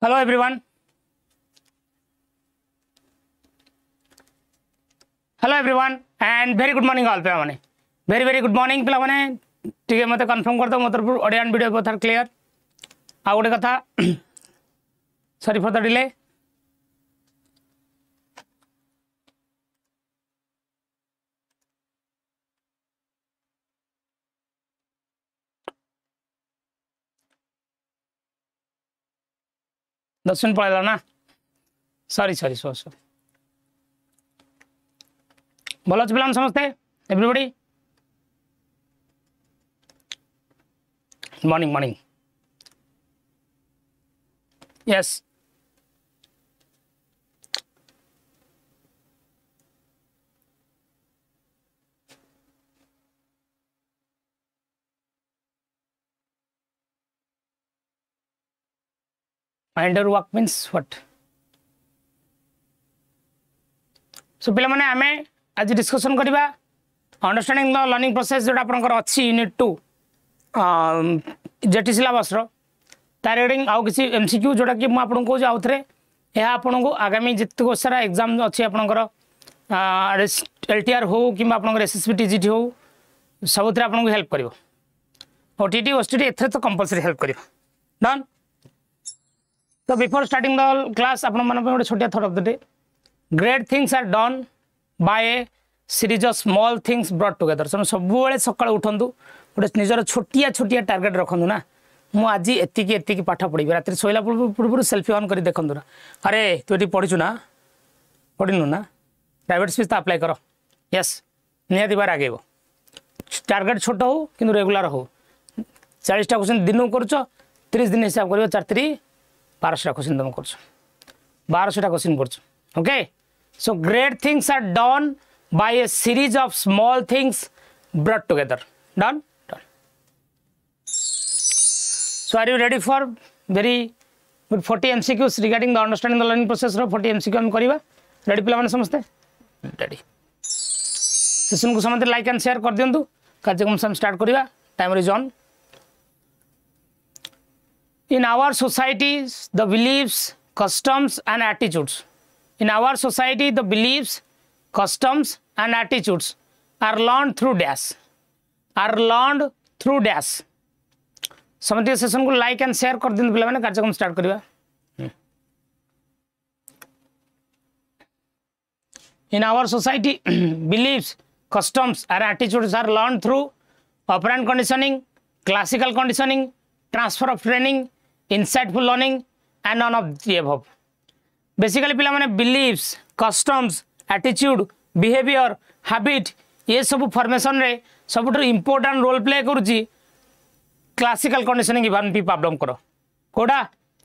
Hello everyone. Hello everyone and very good morning all पे माने. Very good morning पिला माने. ठीक है मते कंफर्म कर दो मोटर पर ऑडियो वीडियो बहुत क्लियर. आ गोटे कथा. Sorry for the delay. दर्शन पड़ेगा ना. सॉरी भल अच्छे पिला समस्ते everybody morning yes minder work means what so पिला माने आमे आज डिस्कशन करिबा अंडरस्टैंडिंग द लर्निंग प्रोसेस जोटा आपनकर अछि यूनिट 2 जेटी सिलेबस रो टारगेटिंग आउ किसी एमसीक्यू जोटा कि म आपन को जाउ थरे या आपन को आगामी जितको सारा एग्जाम अछि आपनकर एलटीआर हो कि आपनकर एसएसबी टीजीटी हो सबथरे आपन को हेल्प करिवो ओटीटी ओएसटीटी एथरे तो कंपलसरी हेल्प करिवो done. So before starting the class, आपण मन पे छोटिया thought of the day. Great things are done by a series of small things brought together. So सब बेले सकाळ उठंदु गोटे निजर छोटिया टार्गेट रखंदु ना. मु आज एतिकी पाठ पढिबे रात्रि सोइला पूर्व सेल्फी ऑन करी देखंदु ना. अरे तू एटी पढिछु ना पढिनु ना प्राइवेट स्पीच तो अप्लाई करो. यस नियति बार आगेबो. टार्गेट छोट हो किंतु रेगुलर हो. 40 टा क्वेश्चन दिनु करछो 30 दिन हिसाब करियो 4 1200 क्वेश्चन तुम कर 1200 क्वेश्चन कर. Okay so great things are done by a series of small things brought together. Done. So are you ready for very good 40 MCQs regarding the understanding the learning process रो 40 MCQ हम करबा. Ready पिला माने समझते ready. Session को समझते like and share कर दियंतु. कार्यक्रम हम स्टार्ट करबा. Time is on. In our societies, the beliefs, customs and attitudes. In our society, the beliefs, customs and attitudes are learned through dash. Are learned through dash. समझते session को like and share कर दिन पिला माने कार्यक्रम start करिबा. In our society, beliefs, customs and attitudes are learned through operant conditioning, classical conditioning, transfer of training, insightful learning and none of the above. Basically पिला माने beliefs, customs, attitude, behavior, habit ये सब formation रे सबुठ important role play करूची classical conditioning. Even P problem करो कोडा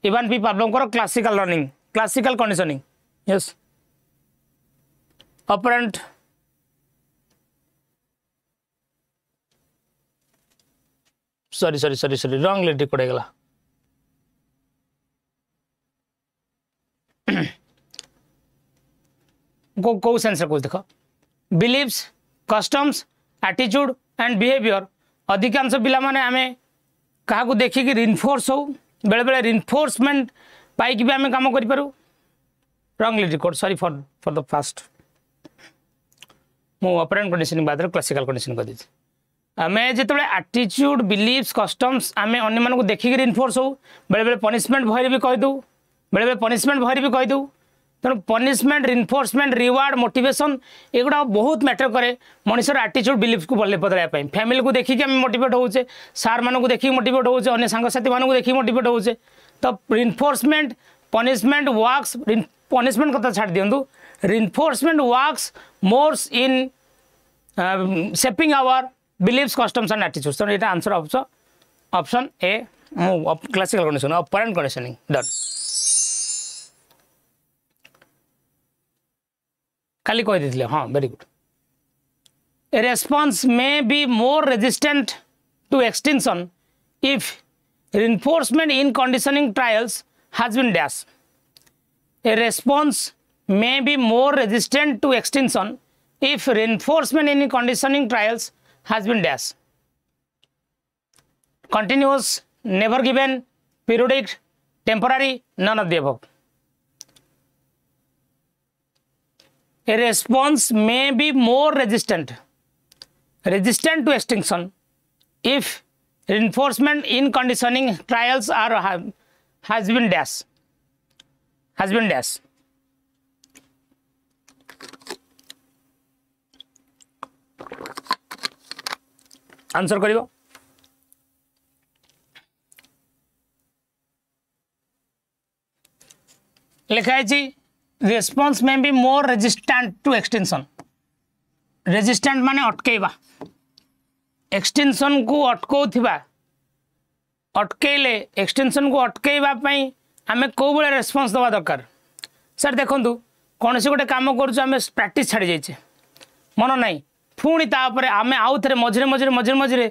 even P problem करो classical learning classical conditioning. Yes operant sorry wrongly decode गला. को सेंस को देखो believes customs attitude and behaviour अधिकांश पिला माने आमे कहा को देखि कि रिइंफोर्स हो बेले बेले रिइंफोर्समेंट पाई कि आमे काम करि Paru. Wrongly decode sorry for the fast. मो ऑपरेंट कंडीशनिंग बाद क्लासिकल कंडीशन कर दीजिए. आमे जेतबे एटीट्यूड बिलीव्स कस्टम्स आमे अन्य मानको देखि कि रिइंफोर्स हो बेले बेले पनिशमेंट भइरे भी कहि दउ बेले बेले पनिशमेंट भइरे भी कहि दउ. तेणु पनिशमेंट रिइंफोर्समेंट रिवार्ड मोटिवेशन एगुड़ा बहुत मैटर करे मनुष्यर एटीट्यूड बिलीफ को बल्ले बदलवाई. फैमिली को देखिए आम मोटिवेट होचे सार मान को देखिए मोटिवेट होचे अन्य सांगसाथी मान को देखिए मोटिवेट होचे. तो रिइंफोर्समेंट पनिशमेंट वर्क्स पनिशमेंट कथा छाड़ दिंतु reinforcement works more in shaping our beliefs customs and attitudes. तो ये answer option A classical conditioning operant conditioning. Done. खाली कह दी हाँ very good. A response may be more resistant to extinction if reinforcement in conditioning trials has been dash. A response may be more resistant to extinction if reinforcement in conditioning trials has been dash. Continuous, never given, periodic, temporary, none of the above. A response may be more resistant to extinction if reinforcement in conditioning trials has been dash. Answer करियो लिखा है response में भी मोर resistant to extension resistant माने अटकेबा extension को अटकेले extension को अटकेबा पई हमें को बळे रेस्पॉन्स दवा दरकार सर देखंतु कौन से गोटे काम करूँ आम प्रैक्टिस छाड़ी जाइए मन नाई पुणी तापर आम आउ थे मझे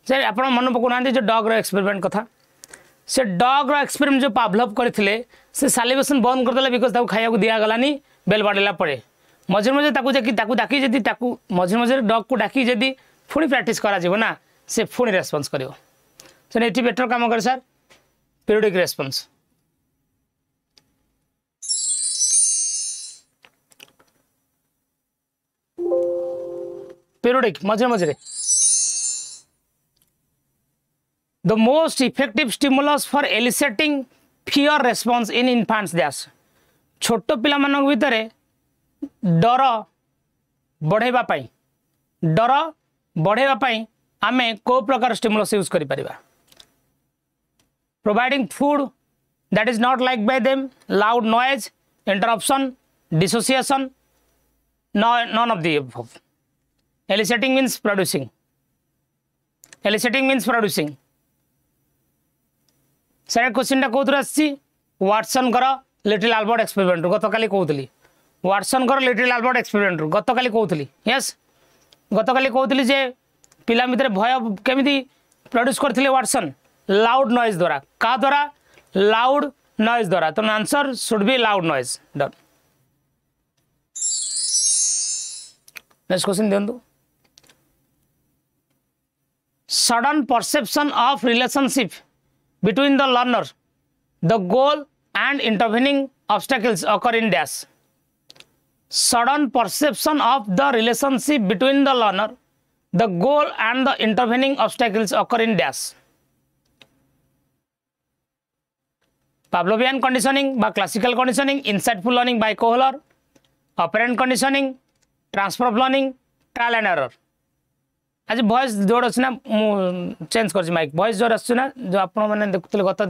से आप मन पकाना जो डॉग एक्सपेरिमेंट कथा से डॉग एक्सपेरिमेंट जो पावलव करते से सालिवेशन बंद करदे बिकज खाया दिगलानी बेल बाड़ेला पड़े मझे डाकी जदि मझे डॉग को डाकी जदि पुणी प्रैक्टिस करा से पुणी रेस्पॉन्स कर ये बेटर काम करे सर पीरियडिक रेस्पॉन्स periodic मझे the most effective stimulus for eliciting fear response in infants dash छोट पिला मानक भितर डर बढ़ेबा पाई आमे को प्रकार स्टिमुलस यूज करि परिबा providing food that is not liked by them loud noise interruption dissociation none of the above eliciting means producing sir question टा कौन आसी वाटसन कर लिटिल आल्बर्ट एक्सपेरिमेंट गत काली कहूली वाटसन कर लिटिल आल्बर्ट एक्सपेरिमेंट गत काली कहूली yes गत काली कहूली जे पिला भितर भय केमिति प्रोड्यूस करथिले वाटसन लाउड नॉइज द्वारा का द्वारा लाउड नॉइज द्वारा तो answer should be loud noise done next question देंदु sudden perception of relationship between the learner, the goal and intervening obstacles occur in dash. Sudden perception of the relationship between the learner, the goal and the intervening obstacles occur in dash. Pavlovian conditioning by classical conditioning, insightful learning by Kohler, operant conditioning, transfer of learning, trial and error. आज voice जोड़ अच्छी ना change कर mic voice जोर आसना जो आप देखुले गत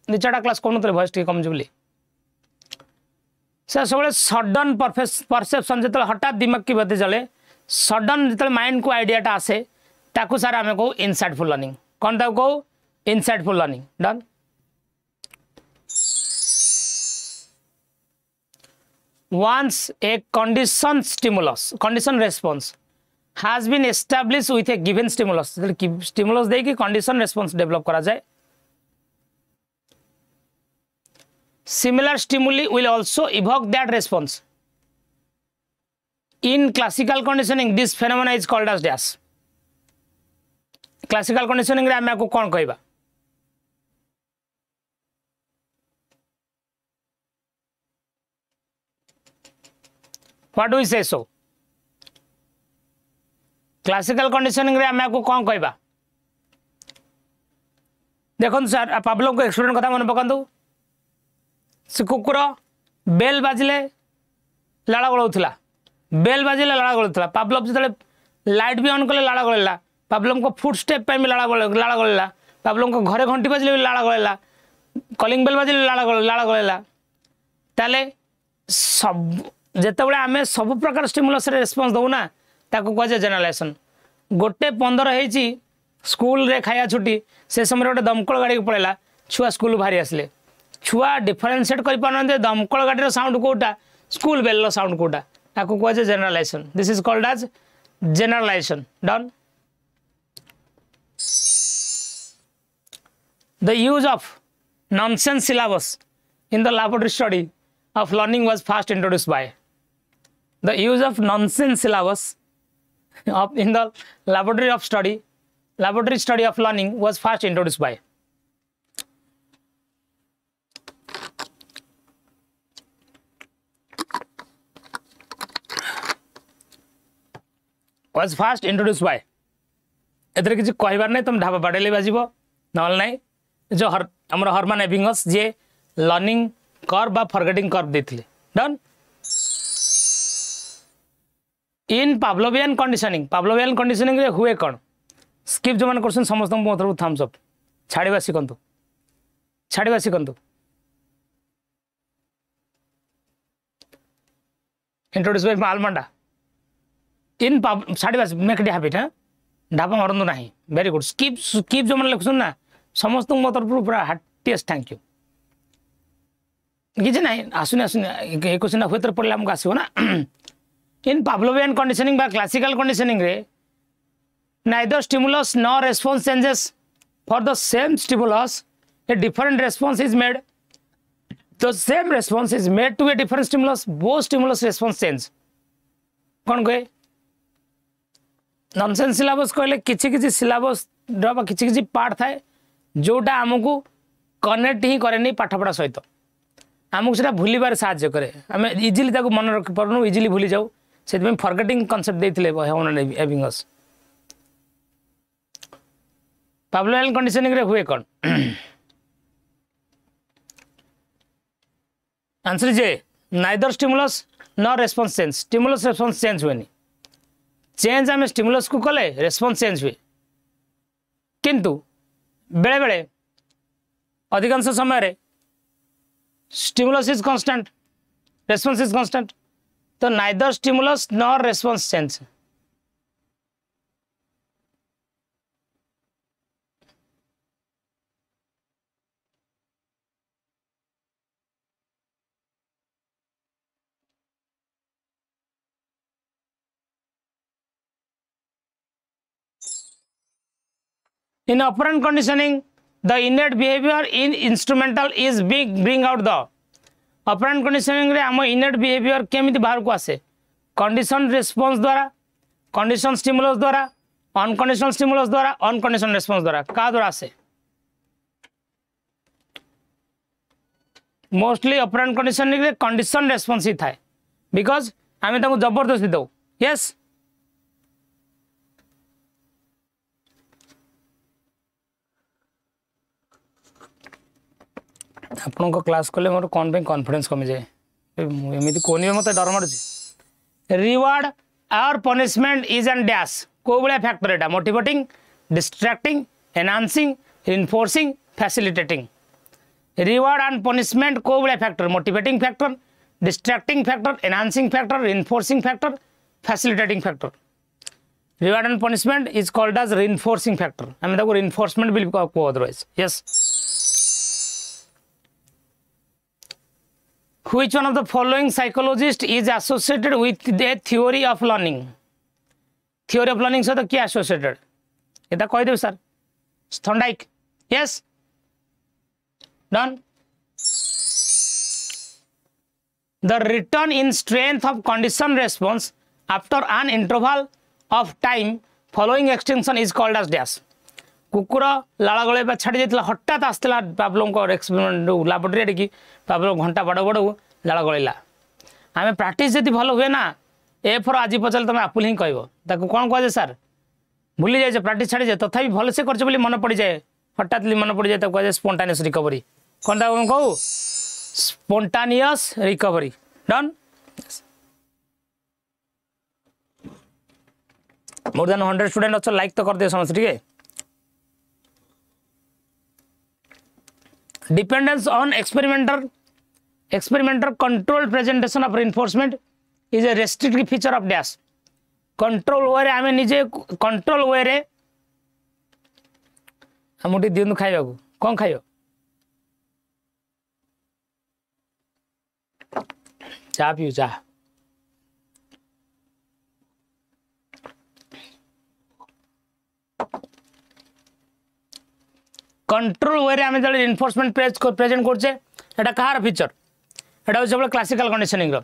दु चार क्लास कौन वॉइस टी कम बोली सर सब सडन परसेप्शन जो हठात दिमाग की बत्ती चले सडन जो माइंड को आइडियाटा आसे ताकू सार आम कहू इनसाइटफुल लर्निंग कौन ताकू कहू insightful learning done once a condition response has been established with a given stimulus stimulus देकी condition response develop करा जाए similar stimuli will also evoke that response in classical conditioning this phenomena is called as dash classical conditioning रे आमे को कोन कहबा what do we say so classical conditioning रे आमे को कौन कहबा देखो सर पावलोव को एक्सपेरिमेंट कथा मन पकांतु से कुकुर बेल बाजिले लाड़ा गलौथला बेल बाजिले लाड़ा गलौथला पावलोव जतले लाइट भी ऑन कले लाड़ा गलेला पावलोव को फुट स्टेप पे भी लाड़ा गलेला पावलोव को घरे घंटी बाजिले भी लाड़ा गलेला कॉलिंग बेल बाजिले लाड़ा गलेला ताले सब जेतेबेले आमे सब प्रकार स्टिमुलस रे रिस्पांस दउ ना ताको कहे जेनरलाइजेशन गोटे 15 होती स्कूल रे खाया छुट्टी से समय गोटे दमकल गाड़ी पड़ेगा छुआ स्कूल बाहरी आसले छुआ डिफरेन्सीएट कर पारे दमकल गाड़ी साउंड कोटा स्कूल बेल साउंड कोटा ताको कहे generalization this is called as generalization done the use of nonsense syllabus in the laboratory study of learning was first introduced by the use of nonsense syllabus in the laboratory study of learning was first introduced by was first introduced by एथरे किसी कहबार नहीं तुम ढाबा बाड़ेले बाजिबो नल नहीं जो हमर Hermann Ebbinghaus जे learning curve बा फॉरगेटिंग कर्व देथिले डन इन पावलोवियन कंडीशनिंग रे हुए कौन स्किप जो मान क्वेश्चन समस्त मतलब थम्स अप छाड़वा शिखंतु इंट्रोड्यूस बाय आलमंडा इन छाड़वा मेक इट हैबिट हां ढाबा मरंदु नहीं वेरी गुड स्किप जो मान लिखुन ना समस्त मो तरफ पूरा हार्टिएस्ट थैंक यू किसी ना आसुनी आसुनी क्वेश्चन हुए तो पढ़ले हमको आसो ना इन पावलोवियन कंडीशनिंग बा क्लासिकल कंडीशनिंग रे neither stimulus nor response changes for the same stimulus a different response is made the same response is made to a different stimulus both stimulus response change कौन कहे nonsense syllabus कहले किछि syllabus drop किछि part थाए जोटा आमको connect ही करे नहीं पाठपढ़ा सहित आमको से भूलिबार साहाय्य करे आम इजिली मन रखी पार्नु इजिली भूली जाऊ से फॉरगेटिंग कॉन्सेप्ट देथिले एबिंगस पावलोवियन कंडीशनिंग रे हुए कौन आंसर जे neither stimulus nor response change stimulus response change हुए नहीं चेंज आम स्टिमुलस को कले रेस्पॉन्स चेंज हुए किंतु बेले बेले अधिकांश समय रे stimulus is constant response is constant तो neither stimulus nor response change In operant conditioning, the innate behavior in instrumental is bring out the operant conditioning रे आम innate behavior केमिति बाहर को आसे condition response द्वारा condition stimulus द्वारा unconditional stimulus द्वारा unconditional response द्वारा का द्वारा आसे मोस्टली operant conditioning रे condition response ही थाए because आमे ताको जबरदस्ती दो yes आपण को क्लास कले मोर कौन पे कॉन्फिडेंस कमी जाए एमती कहनी मत डर मारुची रिवार्ड और पनिशमेंट इज एंड डैश को भाया फैक्टर एटा motivating distracting enhancing reinforcing facilitating reward and punishment को भाया factor motivating factor distracting factor enhancing factor reinforcing factor facilitating factor reward and punishment is called as reinforcing factor आम ताको reinforcement भी को otherwise yes Which one of the following psychologist is associated with the theory of learning? Theory of learning सहित क्या associated? इतना कह दे sir Thorndike yes done the return in strength of condition response after an interval of time following extinction is called as dash कुकुर लाला गले छाड़ी जाता हठात आसला पाब्लो एक्सपेरिमेंट लाबोरेटरी की पाब्लो घंटा बड़ बड़ लाला गलैला आम प्राक्ट जी भल हुए ना ए फर आज पचारे तुम आपुल ही कह कौन कह सर भूली जाए प्राक्ट छाड़ी जाए तथा भल से कर मन पड़ जाए हठात मन पड़ जाए कह स्पोंटानियस रिकवरी कौन कहू spontaneous recovery done more than 100 student अच्छा लाइक तो कर दे समस्त ठीक है dependence on experimenter controlled presentation of reinforcement is a restrictive feature of dash control way रे आमे निजे control way रे हमटी दिनु खाइबा को कोन खाइयो चा पियो चा कंट्रोल वे आम जो इनफोर्समेंट प्रेजेंट करछे एटा कहार फीचर एटा हो सब क्लासिकल कंडीशनिंग रो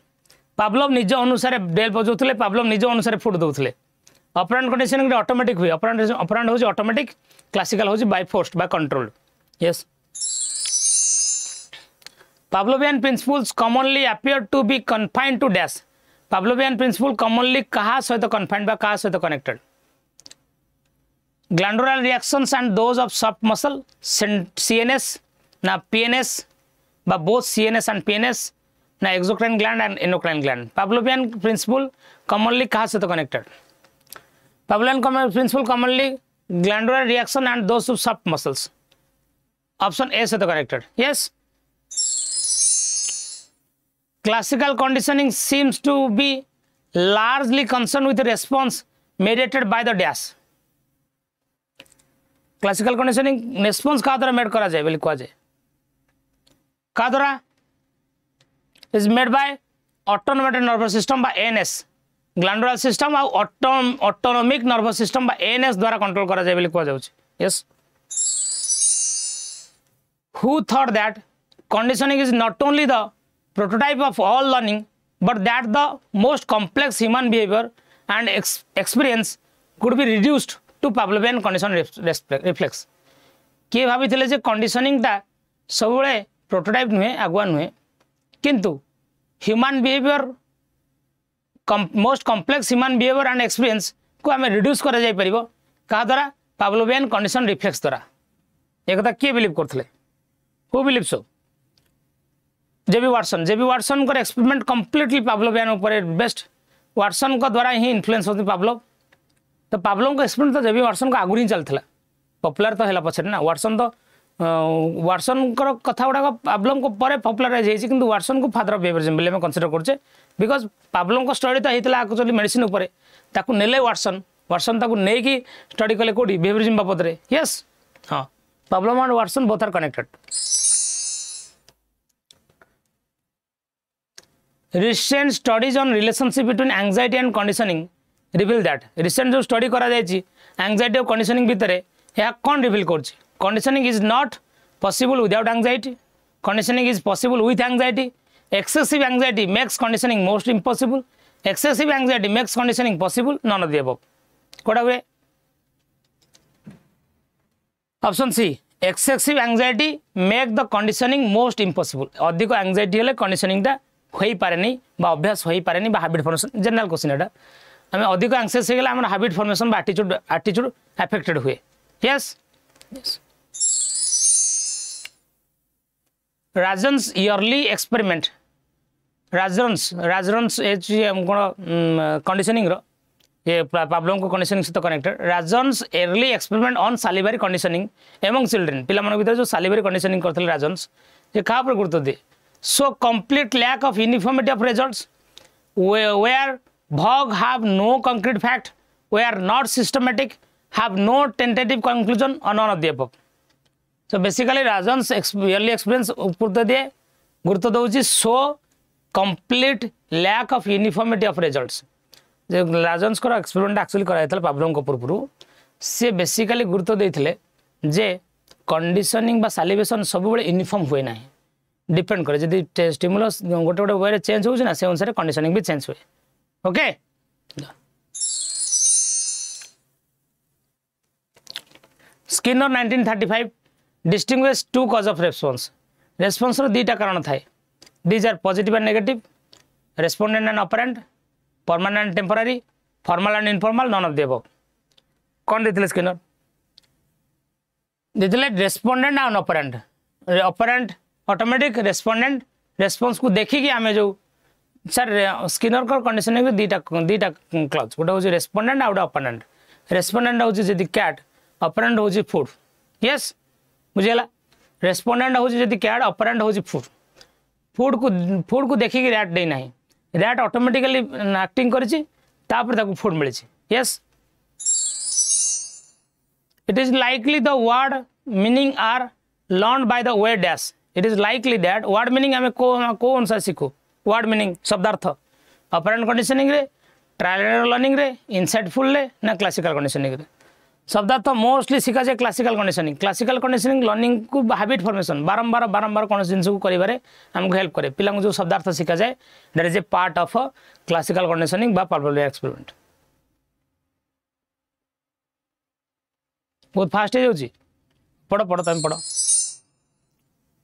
पावलोव निज अनुसार बेल बजाउथले पावलोव निज अनुसार फुड दउथले ऑपरेंट कंडीशनिंग रे ऑटोमेटिक हुए ऑपरेंट हो ऑटोमेटिक क्लासिकल हो by forced by controlled yes Pavlovian principles commonly appear to be confined to dash Pavlovian principle commonly कहा सहित कन्फाइंड बा कहा सहित connected glandular reactions and those of soft muscle CNS ना PNS बा both CNS and PNS ना exocrine gland and endocrine gland Pavlovian principle commonly कहा सहित connected Pavlovian principle commonly glandular reaction and those of soft muscles option A सहित connected yes classical conditioning seems to be largely concerned with the response mediated by the dash classical conditioning response का द्वारा made करा जाए बोली कहा जाए का द्वारा is made by autonomic nervous system by ANS glandular system और autonomic nervous system by ANS द्वारा कंट्रोल करा जाए बोली कहा जाउछि yes who thought that conditioning is not only the prototype of all learning but that the most complex human behavior and experience could be reduced to Pavlovian condition reflex किए भाभी जे conditioning टा सब prototype नुहे आगुआ नुहे किंतु human behaviour most complex human behaviour and experience को आम reduce करा जाय परिबो का द्वारा पावलोवियन कंडीशन रिफ्लेक्स द्वारा एक कथा किए बिलीव करथिले हु बिलीव सो जेबी वाटसन को एक्सपेरिमेंट कंप्लीटली पावलोवियन ऊपर बेस्ट वाटसन को द्वारा ही इन्फ्लुएंस होती पावलोव तो पावलोव को एक्सपेरिमेंट तो जेबी वाटसन को आगु ही चलता पॉपुलर तो है पछे ना वाटसन तो वाटसन कथा गुड़ाक पावलोव को पर पॉपुलराइज होती किंतु वाटसन को फादर ऑफ बिहेवियरिज्म बोले कंसीडर करछे बिकॉज पावलोव को स्टडी तो होता एक्चुअली मेडिसिन ऊपर ताकू नेले वाटसन ताकू नहीं कि स्टडी कले कोडी बिहेवियरिज्म बाबद रे यस हाँ Pavlov and Watson both are connected Recent studies on relationship between anxiety and conditioning reveal that recent जो study करा जायछि anxiety और conditioning भितर यह कौन रिवील करछि conditioning is not possible without anxiety conditioning is possible with anxiety excessive anxiety makes conditioning most impossible excessive anxiety makes conditioning possible none of the above कोडा हुए option C excessive anxiety make the conditioning most impossible अधिक anxiety हेले conditioning दा होई पारे नहीं बा अभ्यास होई पारे नहीं बा हैबिट फॉर्मेशन जनरल क्वेश्चन एटा हमें अधिक एंग्जाइटी से गेला हमर हैबिट फॉर्मेशन बा एटीट्यूड अफेक्टेड हुए yes Razran's early experiment Razran's एच कोन कंडीशनिंग रो ये पावलोव को कंडीशनिंग से connected Razran's early experiment on salivary conditioning among children पिला मन भीतर जो सालिवरी कंडीशनिंग करथले राजन्स ये कहा पर गुरुत्व दे so complete lack of uniformity of results where VOG have no concrete fact where not systematic have no tentative conclusion or none of the above so basically Rajan's yearly experience upurta diye gurutto dauchi so complete lack of uniformity of results je Rajan's ko experiment actually kara thela Pavlov ko purpuru se basically gurutto deithile je conditioning ba salivation सब बेले uniform हुए ना depend करे जदि stimulus गोटे गोटे वे change हो ना से अनुसार कंडीशनिंग भी चेंज हुए okay Skinner 1935 distinguish two cause of response रो दीटा कारण थाए these are positive and negative respondent and operant permanent and temporary formal and informal none of the above कौन देथिले स्किनर देथिले respondent and operant automatic respondent response को देखिकी आम जो सर स्किनर को कंडीशनिंग दीटा क्लज गोटे हूँ रेस्पोंडेंट आउट ऑपोनेंट रेस्पोंडेंट हूँ जी कैट ऑपरेंट हूँ फूड यस बुझीगला रेस्पोंडेंट हूँ जी कैट ऑपरेंट हूँ फूड को देखिकी रैट दे ना रैट ऑटोमेटिकली एक्टिंग कर फूड मिली yes it is likely the word meaning are learn by the way dash it is likely that word meaning आम को अनुसार शिखु वर्ड मीनिंग शब्दार्थ ऑपरेंट कंडीशनिंग रे ट्रायल एंड लर्निंग रे इनसाइटफुल रे ना क्लासिकल कंडीशनिंग रे शब्दार्थ मोस्टली शिखा जाए क्लासिकल कंडीशनिंग लर्निंग को हैबिट फॉर्मेशन बारंबार कौन जिन को करिवारे हमको हेल्प करे पिला जो शब्दार्थ शिखा जाए that is a part of classical conditioning बा पावलोवियन एक्सपेरिमेंट बहुत फास्ट हो जाउची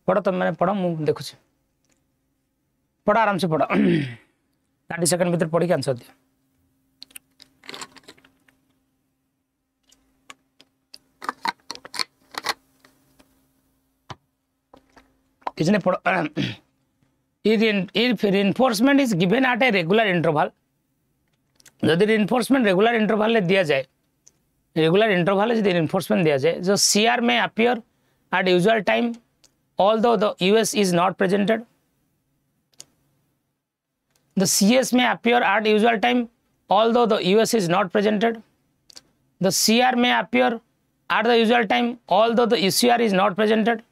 पढ़ तुम मैंने पढ़ मु देखुची पढ़ आराम से पढ़ 30 सेकंड भीतर पढ़ी आंसर दियो। किसने पढ़ो if reinforcement is given at a regular interval, यदि reinforcement regular interval ले दिया जाए, regular interval यदि reinforcement दिया जाए, जो CR may appear at usual time although the US is not presented, the CS may appear at usual time although the US is not presented, the CR may appear at the usual time although the UCR is not presented,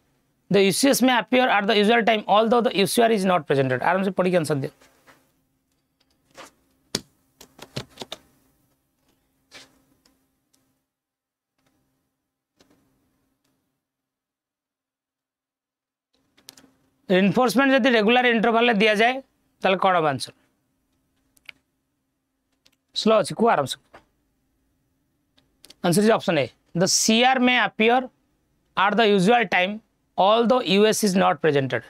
the UCS may appear at the usual time although the UCR is not presented। आराम से पढ़ी के answer दे। Reinforcement यदि regular interval दिया जाए ताले कौन अब आंसर? स्लो अच्छी को आराम से। Answer is option A, the CR may appear at the usual time although US is not presented।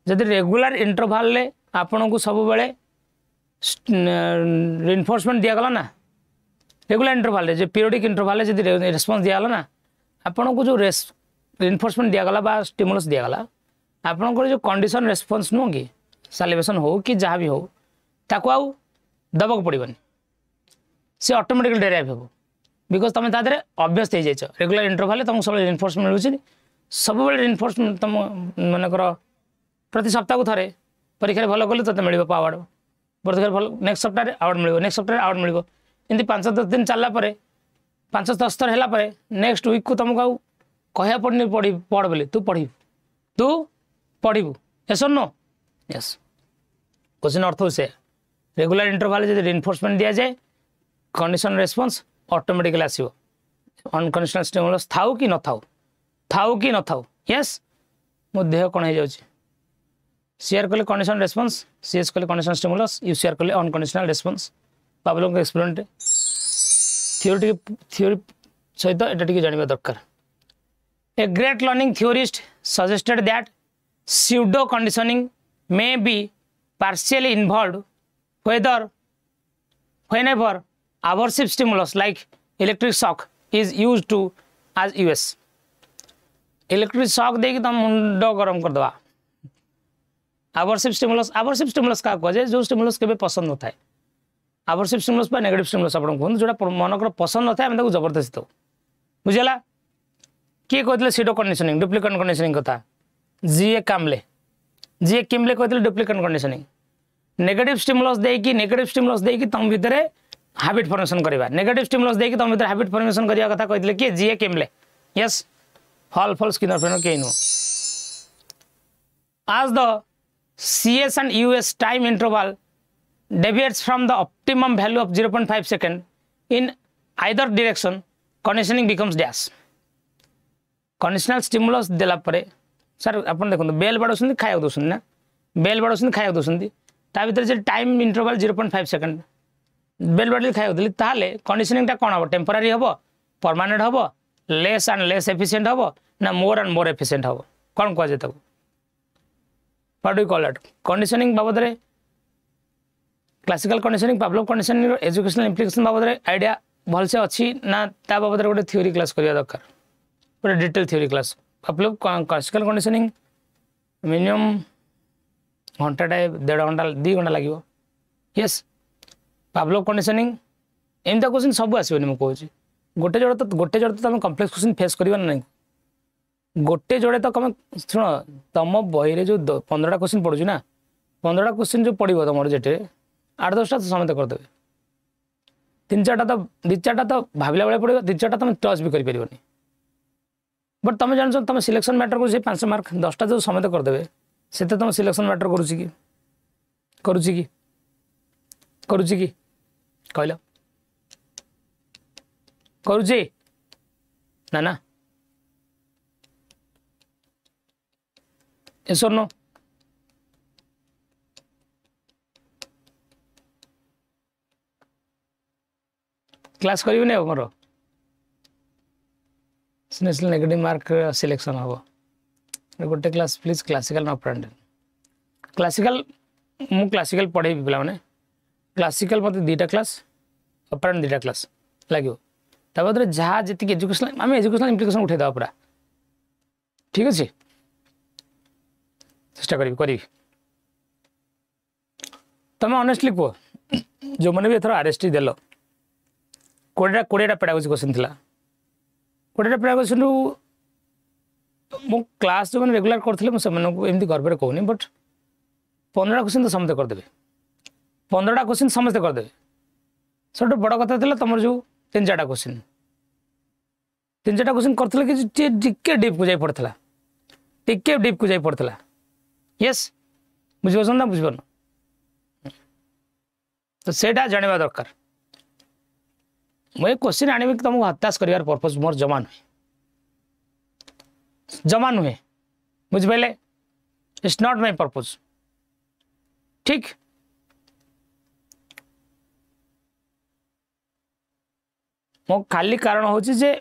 जदि रेगुलर इंटरवल ले आपन को सब बेले रिइंफोर्समेंट दिया गला ना, रेगुलर इंटरवल ले जे पीरियडिक इंटरवल ले जदि रिस्पांस दिया गला ना, आपन को जो रिइंफोर्समेंट दिया गला बा स्टिमुलस दिया गला, आपन को जो कंडीशन रेस्पॉन्स नो कि सैलिवेशन हो कि जहाँ भी हो ताको आउ दबक पड़िबनी, से ऑटोमेटिकली डेराइव हो बिकॉज तुम तादरे ऑब्वियस हो जाइछ। रेगुलर इंटरवल तुमको सब रिइंफोर्समेंट मिलुछि, सब बेले रिइंफोर्समेंट तुम मानकर प्रति सप्ताह को थरे परीक्षा भल कले तो मिल अवार्ड, परीक्षा भल नेक्स्ट सप्ताह अवार्ड मिल, नेक्स्ट सप्ताह अवार्ड मिल, एमती 5-10 दिन चलला 5-10 थर है नेक्स्ट वीक को तुमको आउ कह पड़नी पढ़ बोली तू पढ़ू यस और नो? यस। क्वेश्चन अर्थ से रेगुलर इंटरवल जब रिइंफोर्समेंट दिया जाए कंडीशन रेस्पॉन्स ऑटोमेटिकली आसीबो, अनकंडीशनल स्टिमुलस थाउ कि न थाउ यस मो देह कौन हो जाउछि, CR कले कंडीशन रेस्पॉन्स, CS कले कंडीशन स्टिमुलस, UCR कले अनकंडीशनल रेस्पॉन्स। पाब्लों एक्सपेरिमेंट थ्योरी सहित एटा टिके जानिबा दरकार। A great learning theorist suggested that pseudo conditioning may be partially involved whenever aversive stimulus like electric shock is used to as US। Electric shock देकी तुम मुंड गरम कर दवा। आवर्सिव स्टिमुलस का कहे जो स्टिमुलस के पसंद न थाए, आवर्सिव स्टिमुलस पर नेगेटिव स्टिमुलस आपन कहन जोटा मनकर पसंद न थाए हम जबरदस्ती दो बुझेला। किए कहते सीडो कंडीशनिंग डुप्लिकेट कंडीशनिंग कथा जीए किमले कहते डुप्लिकेट कंडीशनिंग। नेगेटिव स्टिमुलस देकी तुम भितर हैबिट फॉर्मेशन करवा, नेगेटिव स्टिमुलस देकी तुम भितर हैबिट फॉर्मेशन करवा कथा कहते किए जीए किमले। यस हॉल फॉल स्किनर फ्रेंड कहीं नो। as the CS and US time interval deviates from the optimum value of 0.5 second in either direction, conditioning becomes dash। Conditional stimulus देला परे सर अपन देखो बेल बाड़ुछन खाया दोसन ना, बेल बाड़ुछन खाया दोसन ता भीतर जे टाइम इंटरवल 0.5 सेकंड बेल बाड़ी खाया देली ताले कंडीशनिंग ता कोन हबो, टेम्पररी हबो, परमानेंट हबो, लेस एंड लेस एफिशिएंट हबो ना मोर एंड मोर एफिशिएंट हबो, कोन कह जे तको what do call it? Conditioning बाबद रे classical conditioning Pavlov conditioning educational implication बाबद रे आइडिया भल से अच्छी ना ता बाबद रे गोटे थ्योरी क्लास करिया दरकार, पूरा डिटेल थ्योरी क्लास। आप लोग क्लासिकल कंडीशनिंग मिनिमम घंटा 1.5 घंटा 2 घंटा लगे। यस पाब्लो कंडीशनिंग एमता क्वेश्चन सब आसबनी मुझे गोटे जोड़े तो तुम कम्प्लेक्स क्वेश्चन फेस कर ना, गोटे जोड़े तो तुम शुण तुम बही जो 15टा क्वेश्चन पढ़ु ना 15टा क्वेश्चन जो पढ़ो तुम जेटे 8-10टा तो समझ करदे, 3-4टा तो 2-4टा तो भाविला बेले पड़ो, 2-4टा तुम टच भी कर बट तुम जान तुम सिलेक्शन मैटर को 5 मार्क 10टा जो समझ करदे से तुम सिलेक्शन मैटर करुची कि कहल करुची ना yes or no? क्लास करियो ने हमरो नेशनल नेगेटिव मार्क सिलेक्शन हो गोटे क्लास प्लीज क्लासिकल न फ्रेंड क्लासिकल मु क्लासिकल पढ़े पिला माने क्लासिकल मत 2टा क्लास ऑपरेंट 2टा क्लास लगे तापर जहाँ जी एजुकेशनल आम एजुकेशनल इम्प्लिकेशन उठेदा पूरा ठीक अच्छे चेष्टा करी तुम ऑनेस्टली कह जो मैंने भी एथर आरएसटी देल 20टा पेडागोजी क्वेश्चन थिला 20टा पेडागोजी मो क्लास जो मैंने रेगुलर करते एमती गर्व कहूनी बट 15टा क्वेश्चन तो समझते करदे 15टा क्वेश्चन समझते करदे सब बड़ कथा था तुम जो 3-4टा क्वेश्चन 3-4टा क्वेश्चन करते कि डीप को जाई पड़ता टिके डीप को जाई पड़ता यस बुझिपार ना बुझिपार तो सेटा जाना दरकार मुझे क्वेश्चन आने कि तुमको हताश कर पर्पज मोर जमा नुहे बुझिपारे इट्स नॉट माय पर्पज ठीक मो खाली कारण हूँ जे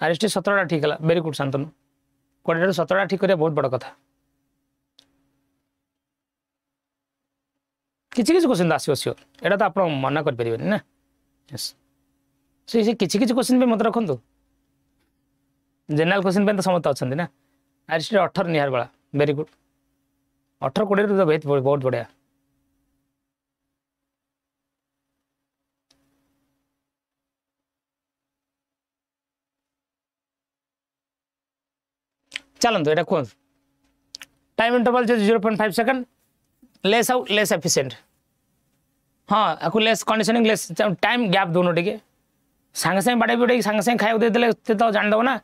आरएसटी 17टा ठीक है वेरी गुड शांतनु 20-17टा ठीक करिया बहुत बड़ कथा किसी क्वेश्चन आसो सियोर एटा तो आप मना कर ना यस से किसी क्वेश्चन पे मत रखु जनरल क्वेश्चन पे तो समस्त अच्छा ना आरएसटी 18 निहार बड़ा वेरी गुड 18-20 तो बहुत बढ़िया चलते यहाँ कहूँ टाइम इंटरवल जो 0.5 सेकंड लेस आउ लेस एफिशिएंट हाँ आपको less conditioning less time gap दोनों टे सांगे सांगे बाड़े बिड़े सांगे सांगे खाया देदेले तो जानदेव ना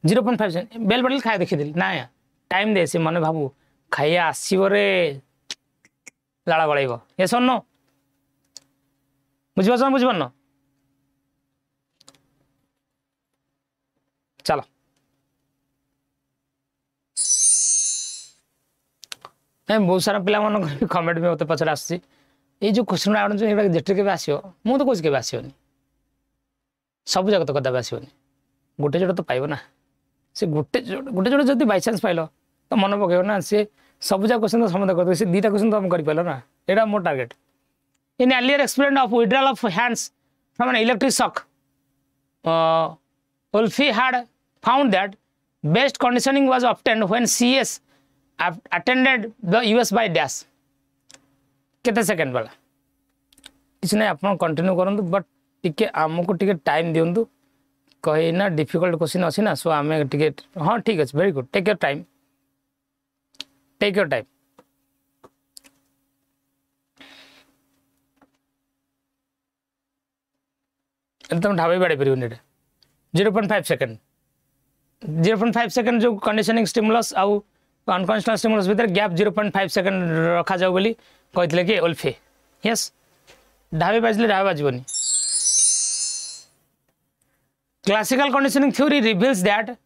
0.5 सेकंड बेल बड़े खाया देखीदे ना टाइम दे से मन भावु खाइया आसवे लाड़ बड़े ये सर नो बुझिपार बुझिपार चलो बहुत सारा पिला कमेंट में मत पचार आसो जेटे के आसो मुझे तो कौन के आसोनी सब जगत कदा आसोनी गोटे जोड़ तो पाइब ना से गोटे जोड़ जब बै चान्स पाइल तो मन पकड़ ना सी सब जगह क्वेश्चन तो समझ कर 2टा क्वेश्चन तो कर पाल ना यहाँ मोर target in earlier experiment of withdrawal of hands from an electric shock Wolfe had found that best conditioning was obtained when CS attended the US by dash केते सेकंड वाला किसी ना आप कंटिन्यू करूँ बट टिके आमको टिके टाइम दिंतु कहीं ना डिफिकल्ट क्वेश्चन अच्छी ना सो आम टिके हाँ ठीक अच्छे very good take your time तुम ढाबे बाड़े पार 0.5 सेकंड 0.5 सेकंड जो कंडीशनिंग स्टिमुलस आउ अनकंडीशनल स्टिमुलस भीतर गैप 0.5 सेकंड रखा जाऊ बोली कहते कि ओल्फे यस ढाबे बाजले ढाबे बाजबनी classical conditioning theory reveals that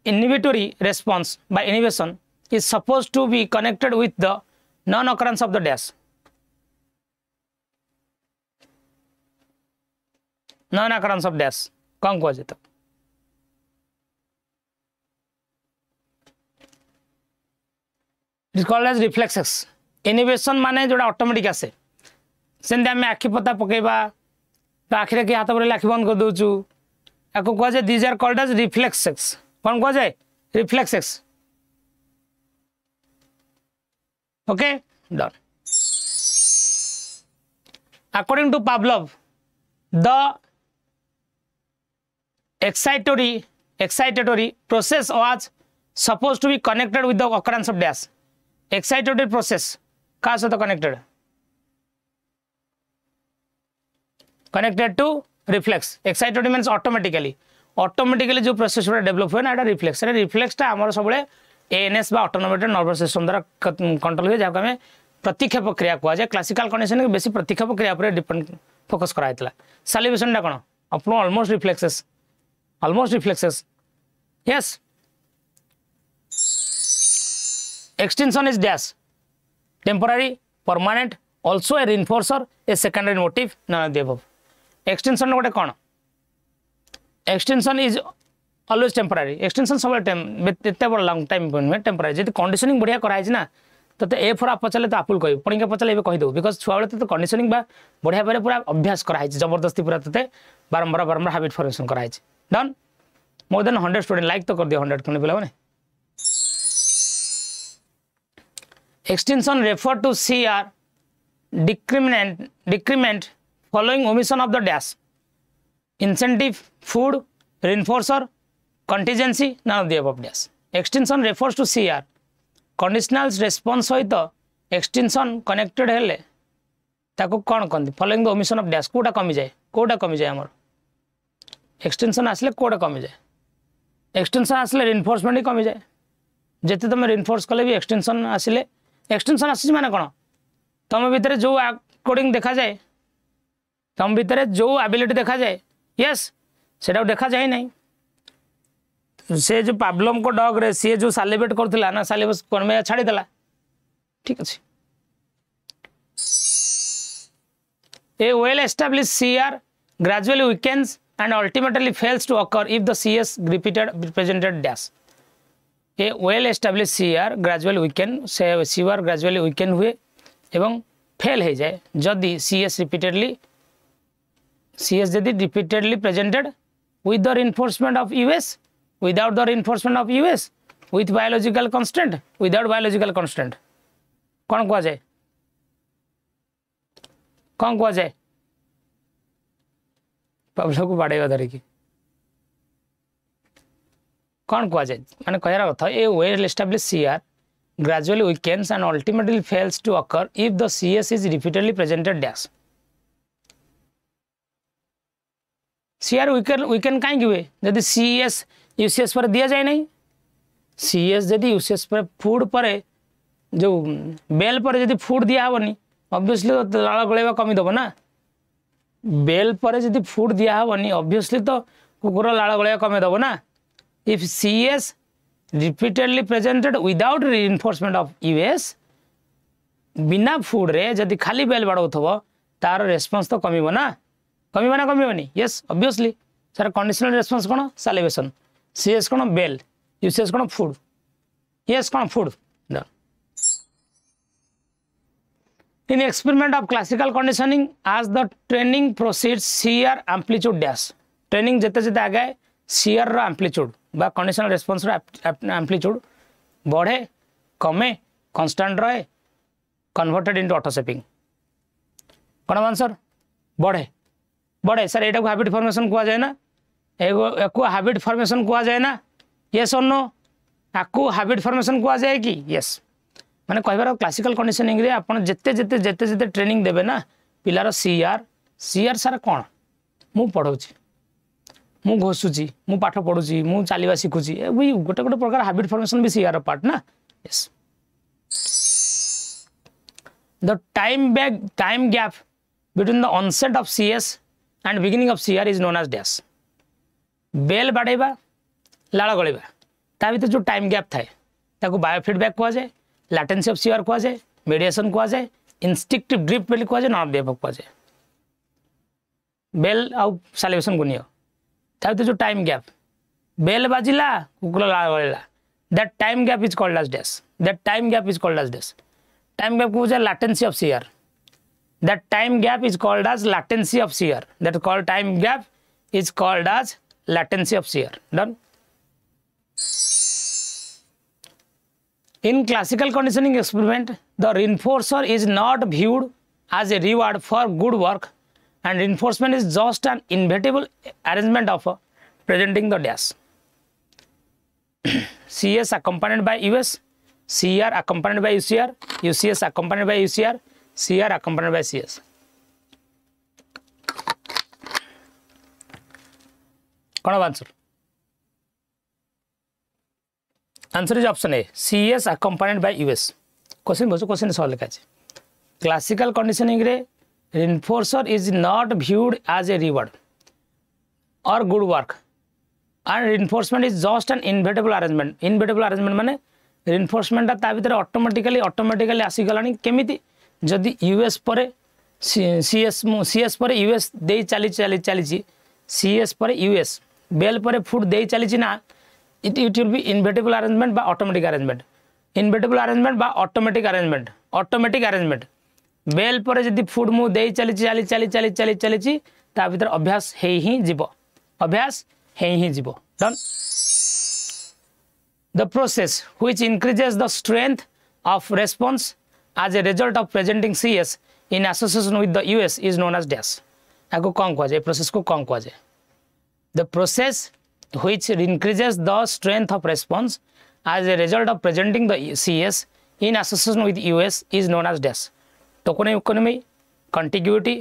inhibitory response by inhibition is supposed to be connected with the non-occurrence of the dash. Non-occurrence of dash कौन कह जाता it is called as reflexes. Inhibition माने जोड़ा ऑटोमेटिक आसे सेंदे हमें आखि पता पकेबा तो आखिरे के हाथ पर आखि बंद कर दोचु याको कह जाए these are called as reflexes. कौन कह जाए reflexes. Okay, done. According to Pavlov, the excitatory process was supposed to be connected with the occurrence of dash. Excitatory process का साथ connected to reflex. Excitatory means automatically जो process develop हुए ना reflex रिफ्लेक्सटा आम सब एएनएस बा autonomic nervous system द्वारा control हुए जहाँ आम प्रतिक्षेप क्रिया कह जाए क्लासिकल कंडीशन बेस प्रतिक्षेप क्रिया पर डिपेंड फोकस कराइला सालिवेशनटा कौन अपन almost reflexes yes extinction is dash temporary permanent also a reinforcer a secondary motive none the above extinction गोटे कौन extinction is always temporary extinction सब एत बड़ लॉन्ग टाइम टेम्पोरारी जी कंडीशनिंग बढ़िया कराई ना तो ए फॉर आप पचारे तो आपुल कह पणिका पचारे ए कहीदेव बिकज छुआ बेले तो कंडीशनिंग बढ़िया भाव पूरा अभ्यास कराई जबरदस्ती पूरा ते बारंबार बारंबार हैबिट फॉर्मेशन कराई done more than 100 student like तो कर दियो 100 खंडे पिला माने extension refer to CR decrement following omission of the dash incentive food reinforcer contingency none of the above dash extension refers to CR conditional response सहित extension connected हेले ताको कौन कहते following the omission of dash Kota कमी जाए आमर extension आसले कोटा कमी जाए extension आसले reinforcement ही कमी जाए जेते तुम reinforce कले भी extension आसले एक्सटेंशन आसी माने कौन तुम भितर जो कोडिंग देखा जाए तुम भितर जो एबिलिटी देखा जाए यस से देखा जाए नहीं से जो पाब्लम को डॉग रे सी जो सालिब्रेट करथिला ना सालिबस कन्वे छाड़ी देला ठीक अछि a well established CR gradually weakens and ultimately fails to occur if the CS repeated presented dash a well establish CR gradual weakened से सीआर ग्रेजुअली वीकेंड हुए एवं फेल हो जाए जदि सीएस जदि repeatedly presented with the reinforcement of US without the reinforcement of US with biological constant without biological constant कौन कह जाए कौन कह जाए पब्लिक को बाड़ेगा धरिकी कौन कह जाए माने कहर कथा a well established CR gradually weakens and ultimately fails to occur if the CS is repeatedly presented dash CR weakened कहीं हुए जदि सीएस यूसीएस पर दिया जाए नहीं सीएस जदि यूसीएस पर फूड पर जो बेल पर जदि फूड दिया हेनी ऑब्वियसली तो लाल गलेवा कमी दब ना बेल पर जदि फूड दिया हेनी ऑब्वियसली तो कुकुर लाल गलेवा कमी दब ना if CS repeatedly presented without reinforcement of US बिना फूड रे जदि खाली बेल बाड़ौथबो तार रेस्पॉन्स तो कमीबो ना कमीबनी yes obviously sir conditional response कोन सालिवेशन CS कोन बेल यूसीएस कोन फूड यस कोन food in experiment of classical conditioning as the training proceeds CR amplitude dash training जते जते आगे CR रो amplitude बा कंडीशनल रेस्पॉन्स एम्प्लीट्यूड बढ़े कमे कांस्टेंट रहे कन्वर्टेड इनटू ऑटो सेपिंग कौन आंसर बढ़े सर एटा को हैबिट फॉर्मेशन कहा जाए ना एको हैबिट फॉर्मेशन कहा जाए ना यस और नो आकु हैबिट फॉर्मेशन कहा जाए कि यस माने कहबार क्लासिकल कंडीशनिंग रे आपण जेते जेते जेते जेते ट्रेनिंग देबे ना पिलार सीआर सर कौन मु पढ़ौची मु घोषुची मु पाठ पढ़ुची मु चलवा शिखुची गोटे गोटे प्रकार हैबिट फॉर्मेशन भी सीआर पार्ट ना yes the time gap between the onset of CS and beginning of CR is known as dash bell बाड़ेबा लाल गलेबा ता भीतर जो टाइम गैप थाए ताको बायोफीडबैक कहा जाए लैटेंसी ऑफ सीआर कहा जाए मेडिएशन कहा जाए इंस्टिंक्टिव ड्रिफ्ट बेल कहा जाए नॉन डेवलप कहा जाए बेल आउ सालिवेशन को नियो ताते जो टाइम गैप बेल बाजिला कुकुर लाल गलेला that time gap is called as dash time gap is called को latency of CR that time gap is called as latency of CR that called time gap is called as latency of CR done in classical conditioning experiment the reinforcer is not viewed as a reward for good work and reinforcement is just an inevitable arrangement of presenting the dash CS accompanied by US CR accompanied by UCR UCS accompanied by UCR CR accompanied by CS कौन answer answer is option A CS accompanied by US question बस question solve लिखा है classical conditioning रे reinforcer is not viewed as a reward or good work and reinforcement is just an inevitable arrangement माने reinforcement ता भीतर automatically आसी गलानी केमिति जदि यूएस पर सीएस पर यूएस दे चली सीएस पर यूएस बेल पर फूड दे चली ना it will be inevitable arrangement बा ऑटोमेटिक अरेंजमेंट इनवेटेबल अरेंजमेंट बा automatic arrangement automatic arrangement bell पर जदि फुड मु दे चली चली चली चली चली चली ता भीतर अभ्यास हे ही जीवो अभ्यास हे ही जीवो done the process which increases the strength of response as a result of presenting CS in association with the US is known as dash आको कौन कहा जाए प्रोसेस को कौन कहा जाए the process which increases the strength of response as a result of presenting the CS in association with US is known as dash token economy contiguity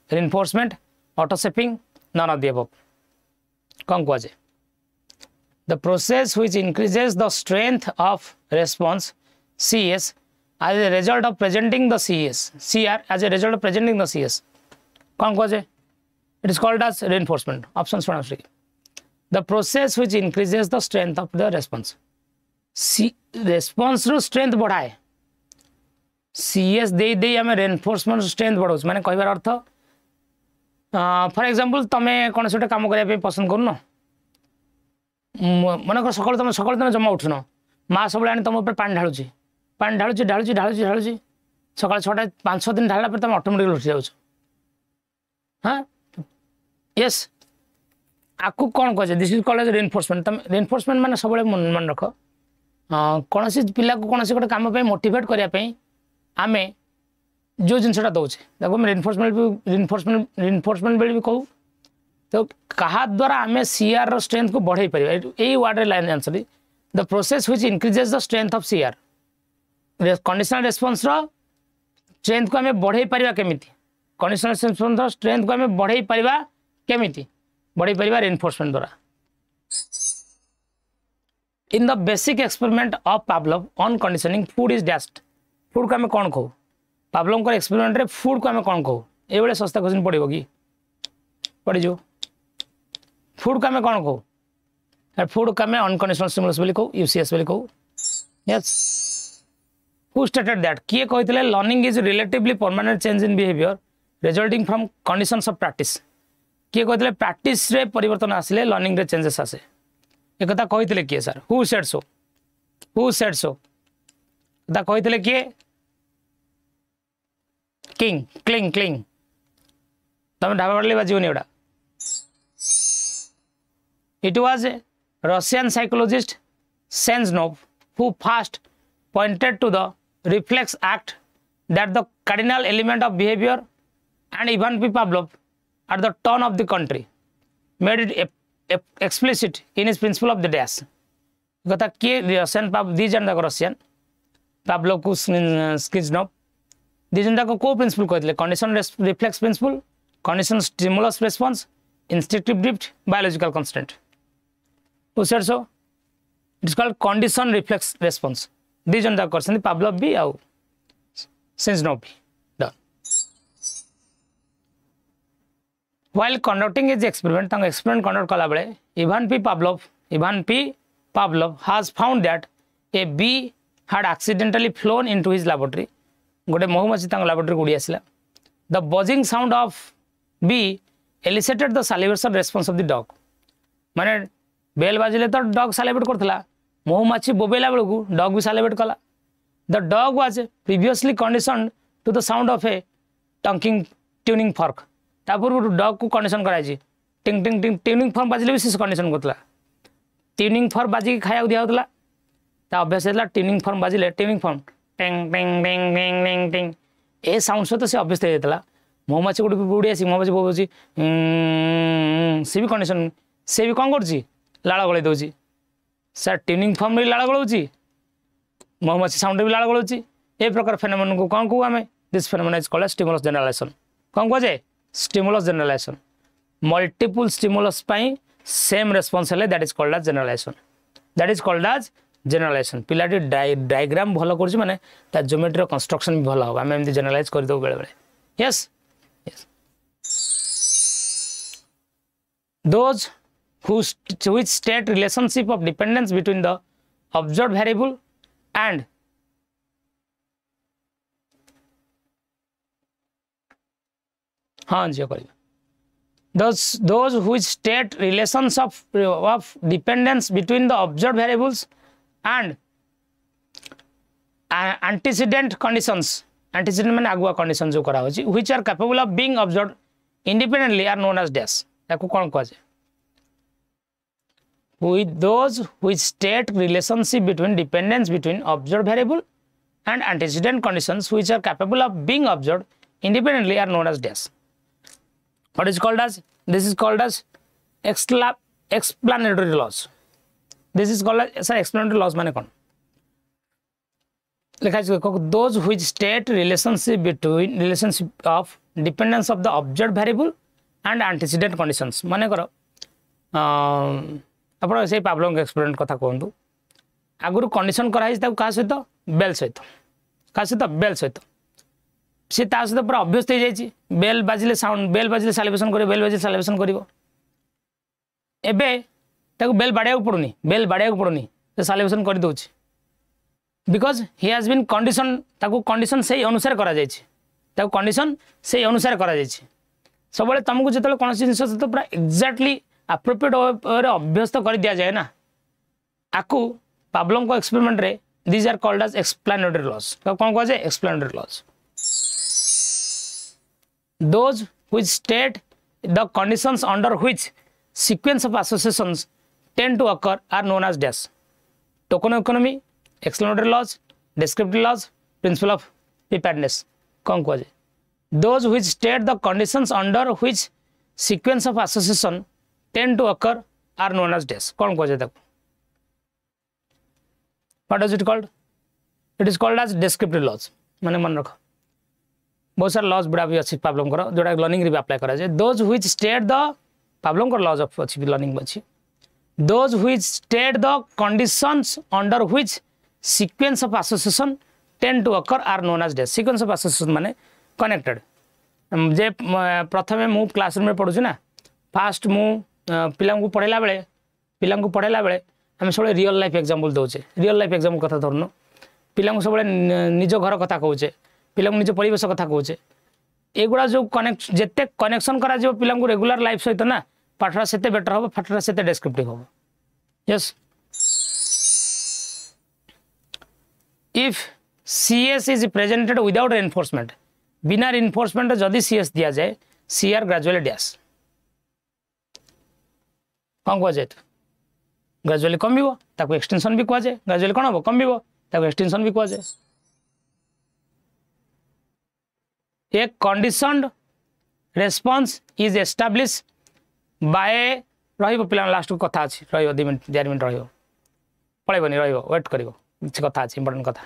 reinforcement auto shaping none of the above कौन कहा जाए the process which increases the strength of response CS as a result of presenting the CR as a result of presenting the CS कौन कहा जाए it is called as reinforcement options for answer the process which increases the strength of the response response row strength बढ़ाए CS दे दे हमें reinforcement strength बढ़ाउछ माने कहबार earth for example तमे कोन सेटे काम करिया पे पसंद करनो मन को सकाळ तमे जमा उठनो मा सबले आनी तम ऊपर पानी ढाळुची पानी ढाळुची ढाळुची ढाळुची ढाळुची सकाळ 6टा 5-6 दिन ढाळला पर तमे ऑटोमेटिकली उठ जाउछ हां यस आकु कोन कह दिस इज कॉल्ड रिइंफोर्समेंट तमे रिइंफोर्समेंट माने सबले मन रख कोनसी पिला को कोनसी गोटे काम पे मोटिवेट करिया पे आमे जो जिनसटा दउछे देखो हम रिइंफोर्समेंट बेली भी कहू तो कहा द्वारा आमे सीआर रो स्ट्रेंथ को बढ़ाई परिबा एई वर्ड रे line answer the process which increases the strength of CR conditional response रो स्ट्रेंथ को हमें बढ़ाई परिबा केमिति कंडीशनल रेस्पॉन्स रो स्ट्रेंथ को हमें बढ़ाई परिबा केमिति बढ़ाई परिबा रिइंफोर्समेंट द्वारा in the basic experiment of Pavlov on conditioning food is dashed food को हमें कौन कहू पावलोव को एक्सपेरिमेंट रे फूड को हमें कौन कहू ए बळे सस्ता क्वेश्चन पड़िबो कि पड़ी जो फूड को हमें कौन कहू फूड को हमें अनकंडीशनल स्टिमुलस बोली कहू यूसीएस बोली कहू यस Who stated that? किए कहते learning is relatively permanent change in behaviour resulting from conditions of practice किए कहते प्रैक्टिस रे परिवर्तन आसिले लर्निंग रे चेंजेस आसे एक कथा कहते किए सर हु सेड सो कथा कहते किए किंग क्लिंग क्लिंग तमें ढाबा पड़े बाजनी एटा it was a Russian psychologist Sechenov who first pointed to the reflex act that the cardinal element of behavior and Ivan P. Pavlov at the turn of the country made it explicit in his principle of the dash. कथा के Russian दी जन तक Russian Pavlov को स्किज़नोव दी जन तक को principle कहते condition reflex principle condition stimulus response instinctive drift biological constant who said so it is called condition reflex response दी जन तक कर पावलोव भी आउ सेंजनोव भी done while conducting his experiment experiment conduct कला बेले Ivan P Pavlov has found that a bee had accidentally flown into his laboratory गोटे महुमाछी तांग laboratory गुडी आसिला the buzzing sound of bee elicited the salivation response of the dog माने bell बाजिले तो dog सैलिवेट करथला महुमाछी बोबेला बेलकू dog भी सैलिवेट कला the dog was previously conditioned to the sound of a tanking tuning fork तापूर्व डॉग को condition कराई टिंग टिंग टिंग ट्यूनिंग फॉर्क बाजिले भी से कंडीशन करथला ट्यूनिंग फॉर्क बाजी खाया दिया होतला ता अभ्यास है ट्यूनिंग फॉर्म बाजिले ट्यूनिंग फॉर्म टिंग टिंग टिंग टिंग टिंग टिंग ए साउंड सहित से अभ्यस्त होता महुमाछी गोटे उड़ी आसी महुमाछी बोबुची सी भी कंडीशन से भी कौन कर लाड़ गलाई दौर सर ट्यूनिंग फॉर्म भी लाड़ गलाऊँ महुमाछी साउंड भी लाड़ गलाऊँ ए प्रकार फेनोमेन को कौन कहू आम this phenomenon is called stimulus generalization कौन कह जाए stimulus generalization multiple stimulus same response है that is called as generalization that is called as generalization पिलाटी डायग्राम भल कर माने ता ज्योमेट्री कंस्ट्रक्शन भी भल हम आम एमती जनरलाइज कर दो बेले बेले yes those which state relationship of dependence between the observed variable and हाँ जी करिए those which state relations of dependence between the observed variables and antecedent conditions antecedent माने आगुआ कंडीशन जो करा होची which are capable of being observed independently are known as dash ताको कोन कहै छै with those which state relationship between dependence between observed variable and antecedent conditions which are capable of being observed independently are known as dash. What is called as this is called as explanatory laws. This is called as explanatory laws माने कोन लिखा छै those which state relationship of dependence of the observed variable and antecedent conditions माने करो आपण से पाब्लोंग experiment कथा कहंतु आगुरु condition कराई ता का सहित बेल सहित का सहित बेल सहित से ता सहित पूरा अभ्यस्त हो जाई बेल बाजिले साउंड बेल बाजिले सेलिब्रेशन करियो बेल बाजिले सेलिब्रेशन करियो एबे ताको बेल बाडिया पड़ुनी से सेलिब्रेशन कर दोछि because he has been condition ताको कंडीशन से अनुसार करा जाई ताको कंडीशन से अनुसार करा जाई सब बेले तुमको जतले कोन जिंस सहित पूरा एग्जैक्टली appropriate अभ्यस्त कर दिया जाए ना आकु पाब्लों को एक्सपेरिमेंट रे these are called as explanatory laws कौन कह जाए explanatory laws those which state the conditions under which sequence of associations tend to occur are known as dash token economy explanatory laws descriptive laws principle of preparedness कौन कह जाए those which state the conditions under which sequence of association tend to occur are known as dash कौन कह जाए what is it called it is called as descriptive laws माने मन रख बहुत सारे लॉज बड़ा भी अच्छी पाब्लों करो जोड़ा लर्निंग रे भी अप्लाई करा जाए those which state the Pablo को लॉज ऑफ अच्छी लर्निंग अच्छी those which state the conditions under which sequence of association tend to occur are known as dash sequence of association माने connected जे प्रथमे मु क्लासरूम में पढुछु ना फास्ट मु पिला को पढ़ेला बेले आम सब रियल लाइफ एग्जांपल दौचे रियल लाइफ एग्जांपल कथा धरनु पिला सब निज घर कथा कहूचे पिला निज परिवेश कथा कहूचे एगुड़ा जो कनेक्ट जिते कनेक्शन करा जो पिला रेगुलर लाइफ सहित ना पाठरा सेते बेटर हो पाठरा सेते डिस्क्रिप्टिव हो yes if CS is presented without enforcement बिना एनफोर्समेंट जदि सीएस दिया जाए सीआर ग्रेजुअली डैश कौन कह जाए ग्रेजुअली कम एक्सटेंशन भी कह जाए ग्रेजुअली कौन हम कम एक्सटेंशन भी कह जाए a conditioned response is establish by रहिबो पिला लास्ट को कथा अछि रहिबो 2 मिनिट 4 मिनिट रहिबो पळेबनी रहिबो वेट करिवो किछ कथा अछि इंपोर्टेंट कथा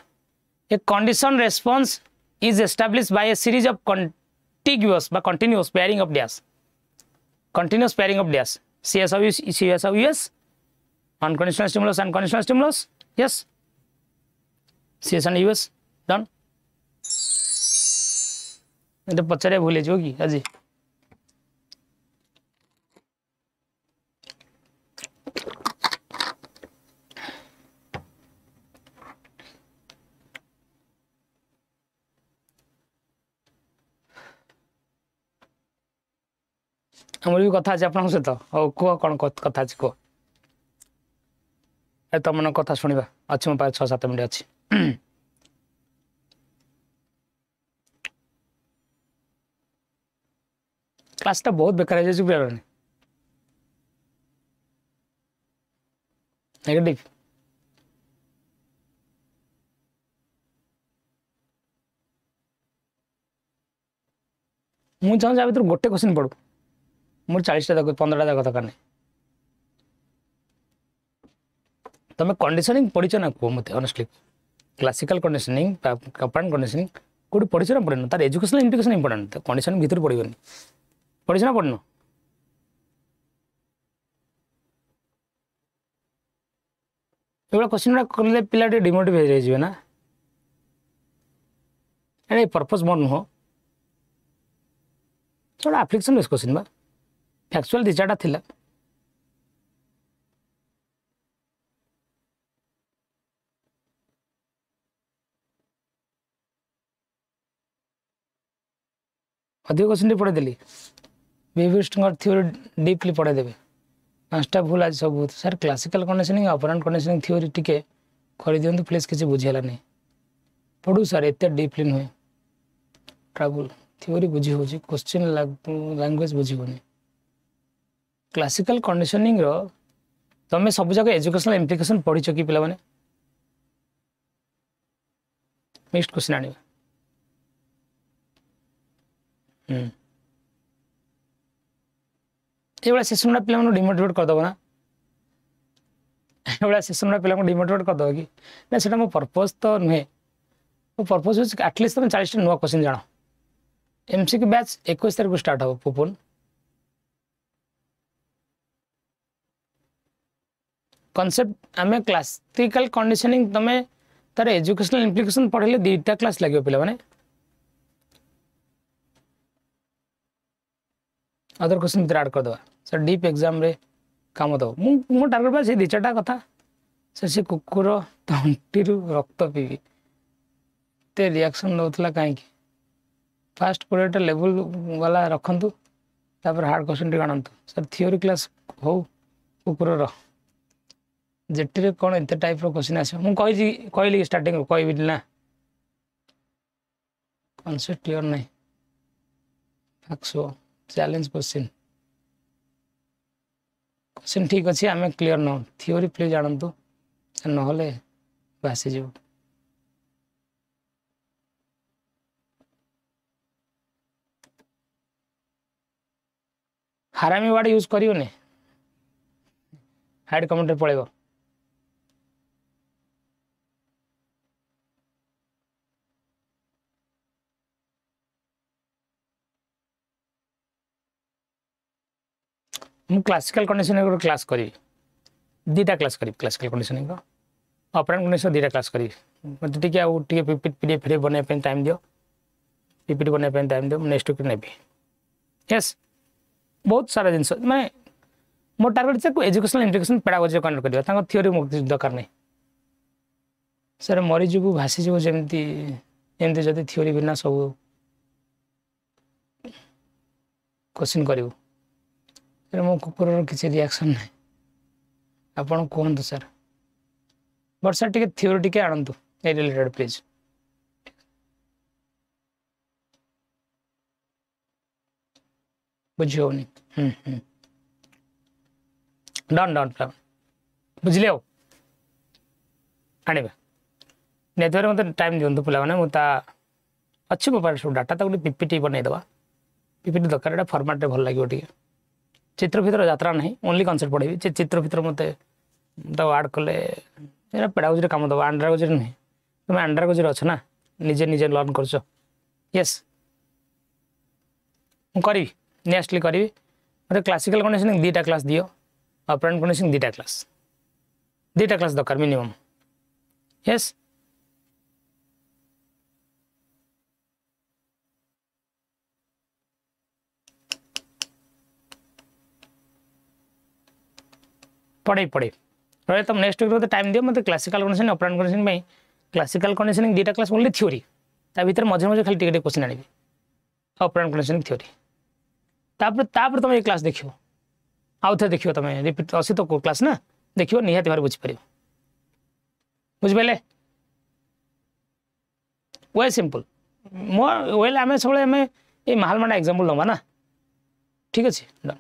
a condition response is establish by a series of contiguous बा continuous pairing of dash continuous pairing of dash CS of US unconditional stimulus and conditional stimulus yes CS and US done ये पचारे भूले जो कि अजी हमर भी कथा आपन सहित और कह कौन कथा कह ए तुम मन कथा शुणा अच्छी मो 6-7 मिनट अच्छी क्लास टा बहुत बेकार है नेगेटिव मुझे चाहूँ भर गोटे क्वेश्चन पढ़ू मोर 40 टा 15 टा दरकार नहीं तुम कंडीशनिंग पढ़ी ना कह मत honestly classical conditioning compound conditioning कौट पढ़ी ना पढ़े तार एजुकेशनल इंप्लिकेशन इंपोर्टेंट कंडीशनिंग भीतर पढ़ोनी पढ़ी ना पढ़न ये क्वेश्चन कले पिला डिमोटिवेट हो ना अरे पर्पस मोर नुह थोड़ा एप्लिकेशन बेस क्वेश्चन बा फैक्चुअल दी चार्टा थिला अधिक क्वेश्चन पढ़ेदेली बिहेवियरिस्ट थ्योरी डीपली पढ़ेदेवे 5टा भूल आज सब sir classical conditioning operant conditioning theory टिके कर दियंतु प्लीज किसी बुझेला नहीं पढ़ू सर एत डीपली नुहे ट्रावल थ्योरी बुझी हो क्वेश्चन लैंग्वेज बुझीबनी क्लासिकल कंडीशनिंग रो तमें सब जगह एजुकेशनल इम्प्लिकेशन पढ़ीच कि पे नेक्स्ट क्वेश्चन आने ये सेसन पे डिमोटिवेट करदेव ना ये सेसन पे डिमोटिवेट करदेव कि ना से मो पर्पज तो नुहे मो पर्पज हूँ एटलिस्ट तुम 40 नुआ क्वेश्चन जान एमसीक्यू बैच 21 तारीख स्टार्ट हम पुपुन कॉन्सेप्ट आम क्लासिकल कंडीशनिंग तमें तार एजुकेशनल इम्प्लिकेशन पढ़े 2टा क्लास लगे पे मैंने अदर क्वेश्चन भर आड करदे सर डीप एग्जाम रे काम दब मो टार्गेट बा से 2-4टा कथा सर से कुकुर तंटी रक्त पीबी ते रिएक्शन दौला कहीं फास्ट 20टा लेवल वाला रखु तापर हार्ड क्वेश्चन टी आनतु सर थ्योरी क्लास हो कुकुर जेटी कौन एत टाइप क्वेश्चन आस कहली स्टार्टिंग कह ना कॉन्सेप्ट क्लियर नहीं फैक्ट्स चैलेंज क्वेश्चन ठीक अच्छे आम क्लियर न थ्योरी प्लीज जानतु नहले भासीज हारामी वार्ड यूज करियोने हाइड कमेंट पड़ेगा मु क्लासिकल कंडीशनिंग क्लास करी 2टा क्लास करी क्लासिकल कंडीशनिंग ऑपरेंट कंडीशन 2टा क्लास करी मत टिके आउ टिके पीडीएफ फिर बने पे टाइम दियो पीपीटी बने पे टाइम दियो नेक्स्ट वीक नेबी यस बहुत सारा जिनस माने मोर टारगेट से एजुकेशनल इम्प्लिकेशन पेडागोजी कनेक्ट करियो तांको थ्योरी मुक्त दरकार नहीं सर मरी जीवु भासी जीवु जेमती एमती जदी थ्योरी बिना सब क्वेश्चन करियो मो कुकुर किसी रिएक्शन ना आपड़ कहतु सर बट सर टे थ्योरी टे आणतु ए रिलेटेड प्लीज बुझी होनी डन डन बुझे आने नेटवर्क मत टाइम दिंतु पे मुझे अच्छी मो पास सब डाटा तक पीपीटी बनईदे पीपीटी दरकार फॉर्मेट भल लगे टे चित्र फितर यात्रा नहीं ओनली कॉन्सेप्ट पढ़ेबी चित्र फितर मत आड कले पेडागोजी काम दब एंड्रागोजी नुहे तुम एंड्रागोजी अच्छ ना निजे निजे लर्न कर यस करी नेक्स्टली करी मतलब क्लासिकल कंडीशनिंग 2टा क्लास दियो ऑपरेंट कंडीशनिंग 2टा क्लास दरकार मिनिमम यस पढ़े रहे तुम नेक्स्ट वीक टाइम दियो मतलब classical conditioning operant conditioning classical conditioning 2टा क्लास ओनली थ्योरी ता भीतर मझे मझे खाली टिके क्वेश्चन आनी ऑपरेंट कंडीशनिंग थ्योरी तापर तुम ये क्लास देखियो आउ थे देखियो तुम रिपीट अच्छी तो क्लास ना देखियो निहाती भार बुझीपर बुझिपारे वे सिंपल मो वेल आम सब ये महालमाटा एग्जाम्पल दबा ना ठीक अच्छे done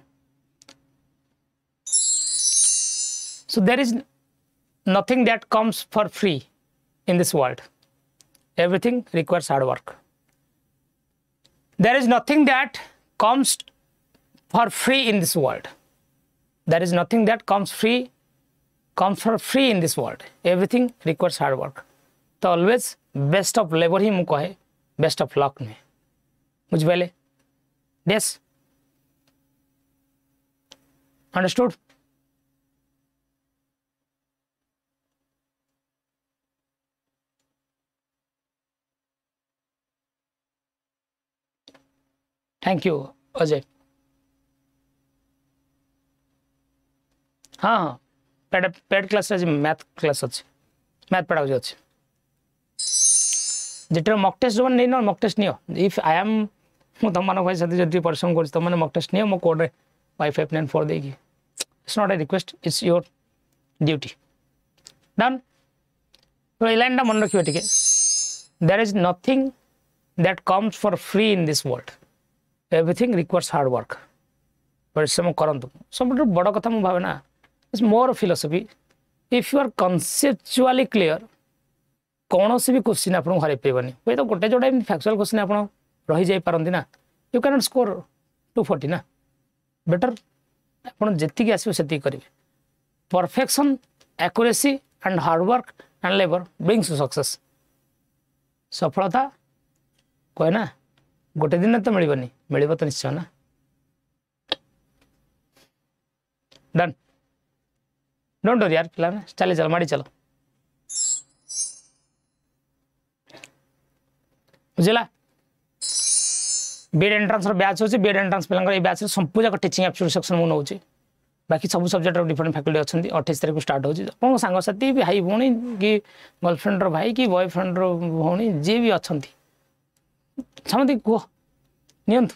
So there is nothing that comes for free in this world. Everything requires hard work. There is nothing that comes for free in this world. There is nothing that comes for free in this world. Everything requires hard work. So always best of labor ही मुझे कहे best of luck नहीं मुझे पहले yes understood. Thank you Ajay हाँ हाँ paid class math class अच्छे math pedagogy अच्छे जेटर मक टेस्ट जो नहीं मक टेस्ट नियो इफ आई एम मु तुम मान भाई परिश्रम कर तुम मक टेस्ट नियो मो कोड Y594 देगी it's not a request it's your duty done तो ये लाइन मन रखिए टे there is nothing that comes for free in this world. Everything requires hard work. परिश्रम करंतु सब बड़ कथा मु भावे ना it's more philosophy if you are conceptually clear कौन सी भी क्वेश्चन आपको हराई पाइबनी हुए तो गोटे जोड़े फैक्चुअल क्वेश्चन आप रही जाई पारंती ना यू कैन नॉट स्कोर 240 ना बेटर आप जी आसो से करेंगे perfection accuracy and hard work and labour brings to success सफलता कहे ना गोटे दिन तो मिलबनी मिल तो निश्चय ना डन डोंट वरी यार पिला चले चलो माड़ी चलो बुझला बीएड एंट्रांस बैच होची बीएड एंट्रांस पिलांकर ए बैच संपूर्ण टीचिंग एप्टीट्यूड सेक्शन मु नउची बाकी सब सब्जेक्ट डिफरेंट फैकल्टी अच्छा 28 तारीख को स्टार्ट होची अपन सांगसाथी भाई भौणी कि गर्लफ्रेंड रो भाई कि बॉयफ्रेंड रो भौणी जे भी अछंती समझी को नियंतु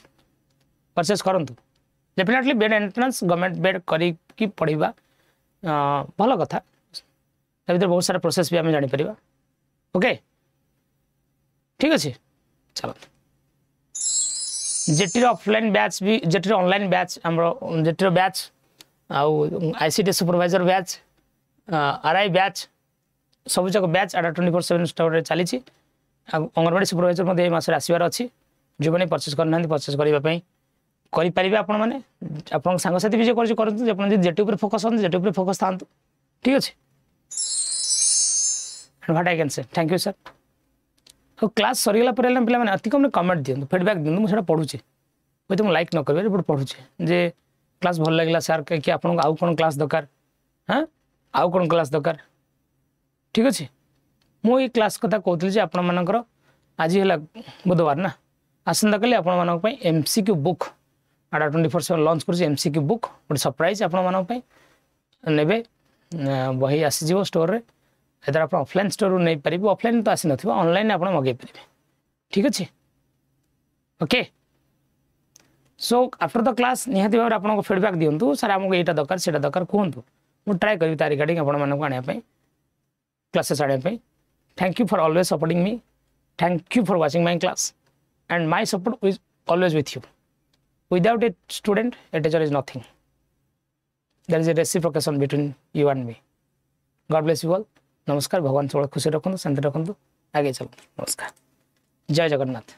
परचेस करंतु definitely BEd entrance government BEd करी कि पढ़िबा भल कथा ता भीतर बहुत सारा प्रोसेस भी आम जानी परिबा ओके ठीक अच्छे चलो जेटी ऑफलाइन बैच भी जेटी ऑनलाइन बैच हमरो जेटी बैच आउ ICT supervisor batch RI batch सब जक बैच 24/7 स्टोर रे चली अंगनवाड़ी सुपरवाइजर मध्य मासरे आसबार अच्छी जो मैंने परचेस करना परचेस करने करें आपण मैंने आप सांगसाथी भी करूँ जेटी फोकस हाँ जेटी फोकस था ठीक अच्छे what I can say thank you sir और क्लास सरीगला पे अति कम कमेंट दिखाँ फीडबैक दिखाँ मुझे पढ़ुचे हूँ तो लाइक न करेंगे बट पढ़ुचे जे क्लास भल लगे सार कि आपको आउ कौन क्लास दरकार हाँ आउ कौन क्लास दरकार ठीक अच्छे मुझे क्लास कथा कहती आपण मानकर आज है बुधवार ना आसंता काली आपण एमसीक्यू बुक आटा 24/7 लॉन्च कर एमसीक्यू बुक गोटे सरप्राइज आपण मानी ने बही आसीज स्टोर में एदार आप ऑफलाइन स्टोर नहीं पारे ऑफलाइन तो आसी न ऑनलाइन आप मगे पारे ठीक अच्छे okay so after the class निहाती भाव आपको फीडबैक दिंतु सर आमको यहाँ दरकार से दरकार कहतु मुझे ट्राए करी तार रिगार्डिंग आपको क्लासेस आने thank you for always supporting me thank you for watching my class and my support is always with you without a student a teacher is nothing there is a reciprocation between you and me god bless you all नमस्कार भगवान सब खुशी रखु शांति रखु आगे चलो नमस्कार जय जगन्नाथ।